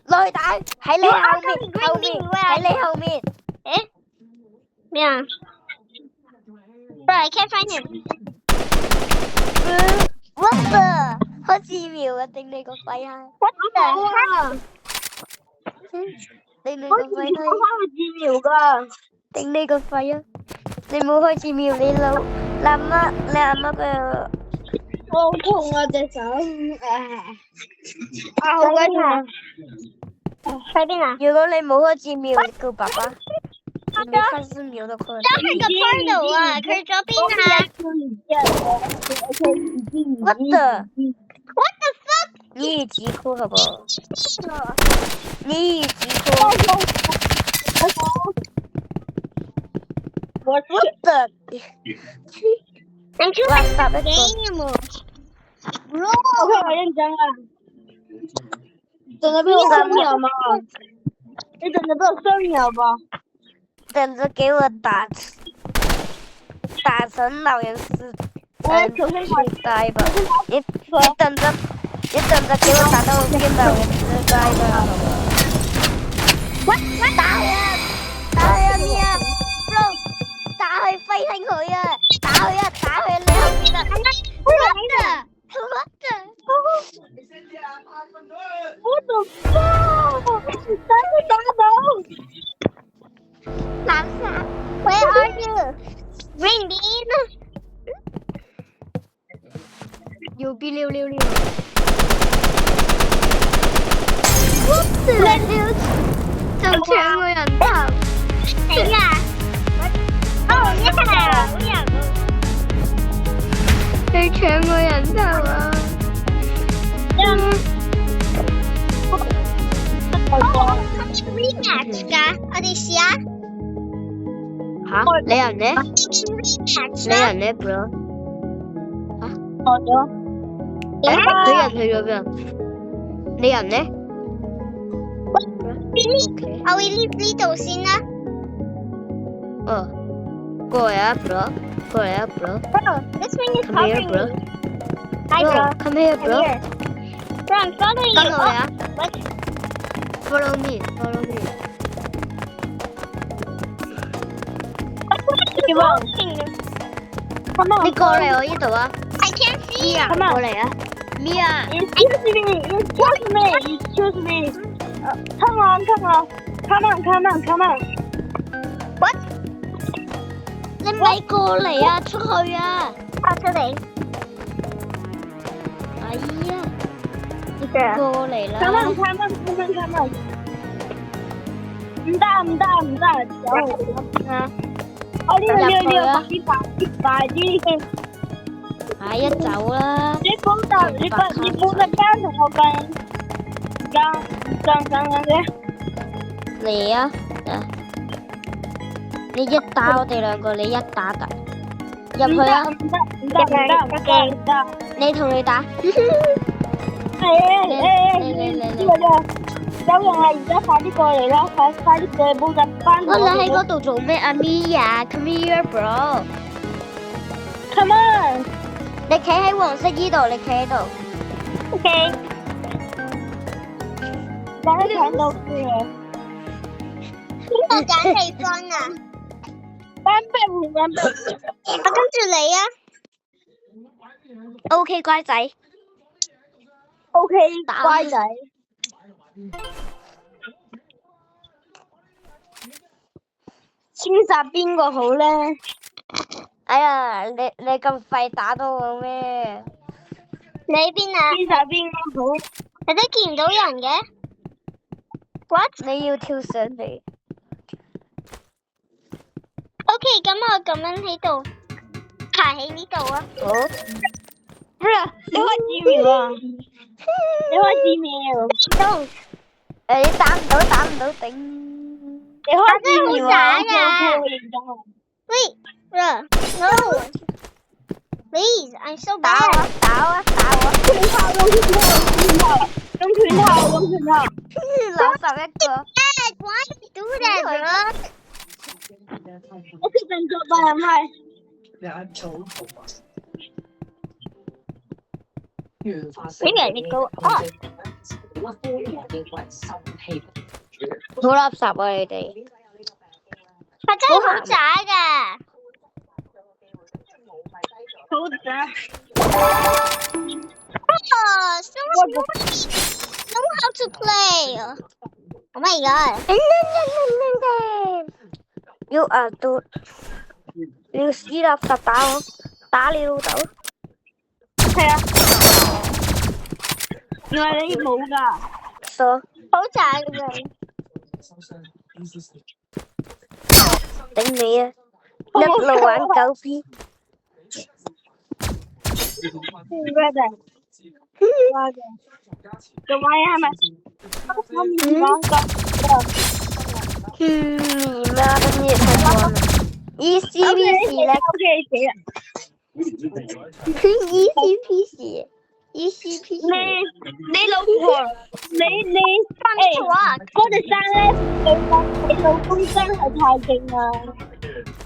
落去打，喺你後面。誒？咩啊 ？Bro, I can't find him. What the？ 好似妙啊！頂你個肺啊！ What the heck？ 頂你個肺啊！頂你個肺啊！你冇開始妙，你阿媽嘅。我好痛啊隻手，好鬼痛。喺邊啊？如果你冇開始妙，叫爸爸。你冇開始妙的話。喺個 portal 啊！佢咗邊啊 ？What the fuck？ 你已急哭好不好？你已急哭。What the？ 你出嚟十個 game。Bro， 我認真啊！等着俾我3秒嘛！你等着俾我3秒吧！等着給我打成老人痴呆吧！你等着給我打到變老人痴呆吧！打佢你啊 ，bro！ 打佢飛起佢啊！打佢你後面啊！What the？ What the fuck？ 打藍色 ，Where are you? Green bean？ 右邊666。What the？ 就搶個人頭。係啊。哦，一係好人。佢搶個人頭啊！rematch 㗎，我哋試下。嚇？你人呢 rematch ？bro？咗。佢人去咗邊？你人呢？我會 leave 呢度先啦。哦，過嚟啊 bro， 過嚟啊 bro， Bro, this thing is come here covering bro， me. Hi, bro. come here Come bro， here. Bro, I'm following 跟 you. 我嚟啊 What? ，follow me，follow me。 Come on，你過嚟我呢度啊 I can't see. ，Mia 過嚟啊 ，Mia， Excuse me. Come on. What? 你咪過嚟啊，出去啊！我出嚟。哎呀，你係過嚟啦！ Come on. 唔得，走啊！我呢個快啲！哎呀，走啦！你幫得間同我間嘅。嚟啊！你一打我哋兩個，你一打突入去啊！唔得，你同佢打，有人啊！而家快啲過嚟啦！快啲過嚟補習班。你喺嗰度做咩啊 ？Mia，come here bro。 Come on，你企喺黃色依度，你企喺度。 OK。大家睇到嘅。邊個揀地方啊？揾我跟住你啊。 OK， 乖仔。 OK， 乖仔。選擇邊個好咧？哎呀，你咁快打到我咩？你邊啊？選擇邊個好？你都見唔到人嘅 ？What？ 你要跳上嚟。 OK， 咁我咁樣喺度爬喺呢度啊。好。不是，你開幾秒啊？你開幾秒？你打唔到，頂。你開幾秒啊？Wait, bro, no. Please, I'm so 打 bad. 我，打我。用拳頭。垃圾一個。 Dad, why you do that, bro? 我決定做大人係。Maybe I need to go up. 好垃圾啊！你哋。我真係好渣㗎。好渣。Oh, someone know how to play. Oh my god. You are too。你要屎垃圾打我，打你老豆。係啊。原來你冇㗎。傻。好渣㗎。頂你啊！一路玩狗屁。Brother。做乜嘢係咪？我唔講講。你媽的你也太多了。Easy peasy 咧。Easy peasy。Easy peasy。你老婆，你嗰隻山咧，你老公真係太勁啦。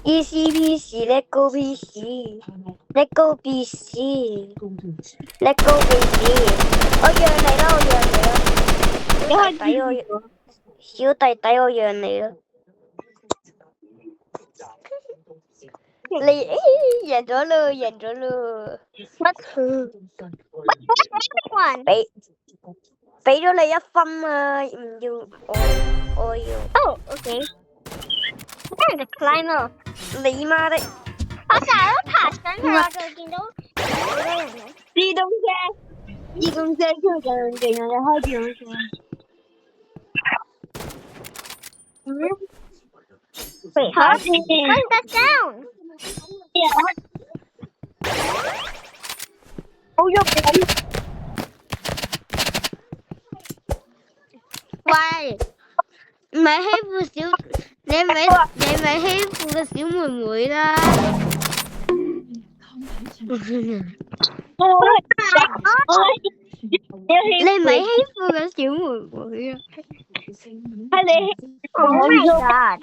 Easy peasy let go peasy let go peasy let go peasy。我讓你啦，你開抵我，小弟弟我讓你啦。你贏咗咯。One. 俾咗你1分啊！唔要我要。Oh, okay. I'm gonna climb up. 你媽的！我成日都爬上去，我就見到好多人嘅。自動車超勁啊！你開自動車。Wait, how does that sound? 好喐嘅。喂，唔係欺負小，你咪欺負個小妹妹啦。你唔係欺負緊小妹妹啊？係你。Oh my god！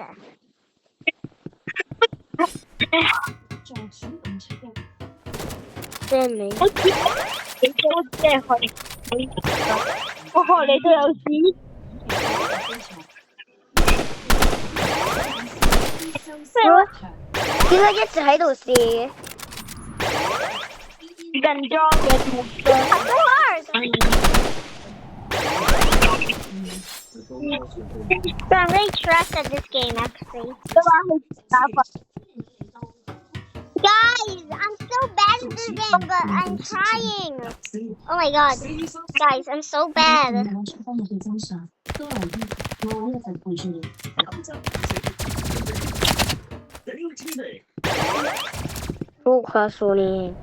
即係你。我知你都即係可以，我學你都有事。點解一直喺度射嘅？緊張嘅目標。So I'm really stressed at this game, actually. 都話去打法。Guys, I'm so bad at this game, but I'm trying. Oh my god. Guys, I'm so bad. 我話說你，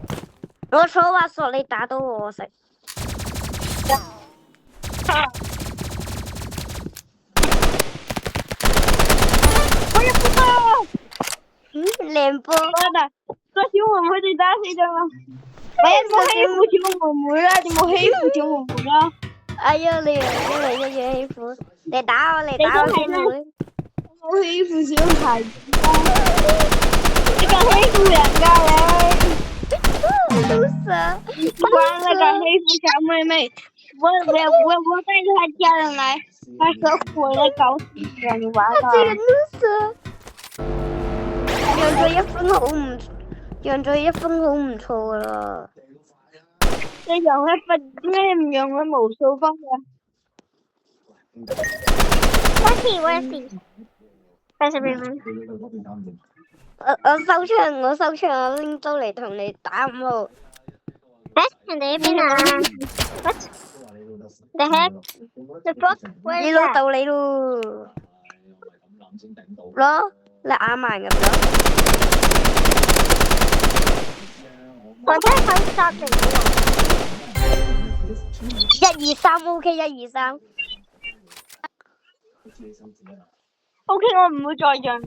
我錯話說你打到我食。靚波！個小妹妹你打死咗啦！你冇欺負小妹妹啦！你冇欺負小妹妹啦！哎呀，你一樣欺負，你打我，你打我小妹妹。冇欺負小孩子你咁欺負人㗎你！都傻！關那個欺負小妹妹，我帶着他家人來，他說我來搞死你玩啦！這個都傻。讓咗一分好唔錯噶啦。你讓一分咩唔讓佢無數分啊 Where's he? Where's everyone? 我收槍，我拎刀嚟同你打5號。人哋喺邊啊 ？What? The heck? The book? Where 你 is 老 that? 豆你咯，攞你眼埋咁樣。我真係好 stop 定1、2、3 OK， 1、2、3。OK， 我唔會再讓你。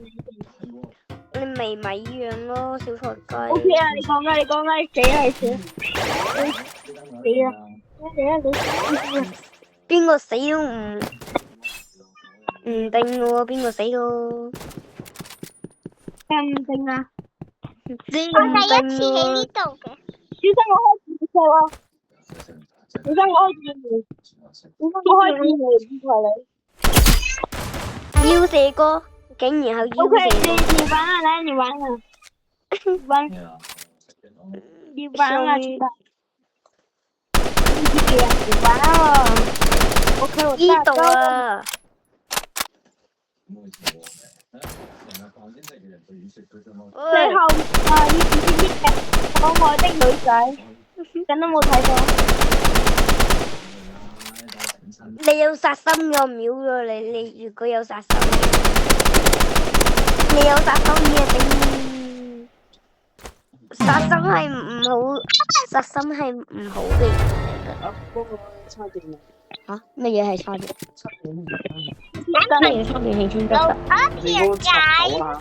你咪讓咯，小菜雞。OK 啊，你講啊，你死啊！邊個死都唔定喎，邊個死咯？唔定啊！我第一次喺呢度嘅。小心我開自錯啊！小心我開自門，要射歌，竟然係要 OK， 射歌。你玩啊，來你玩啊，你玩啊，你玩啊 ！OK， 我呢度啊！最後啊，呢可愛的女仔，緊都冇睇到。你有殺心嘅，我秒咗你。你如果有殺心，你有殺心嘅頂。殺心係唔好，殺心係唔好嘅嘢嚟㗎。嚇？乜嘢係差電？乜嘢差電係專登？ Up here, guys.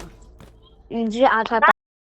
唔知阿泰。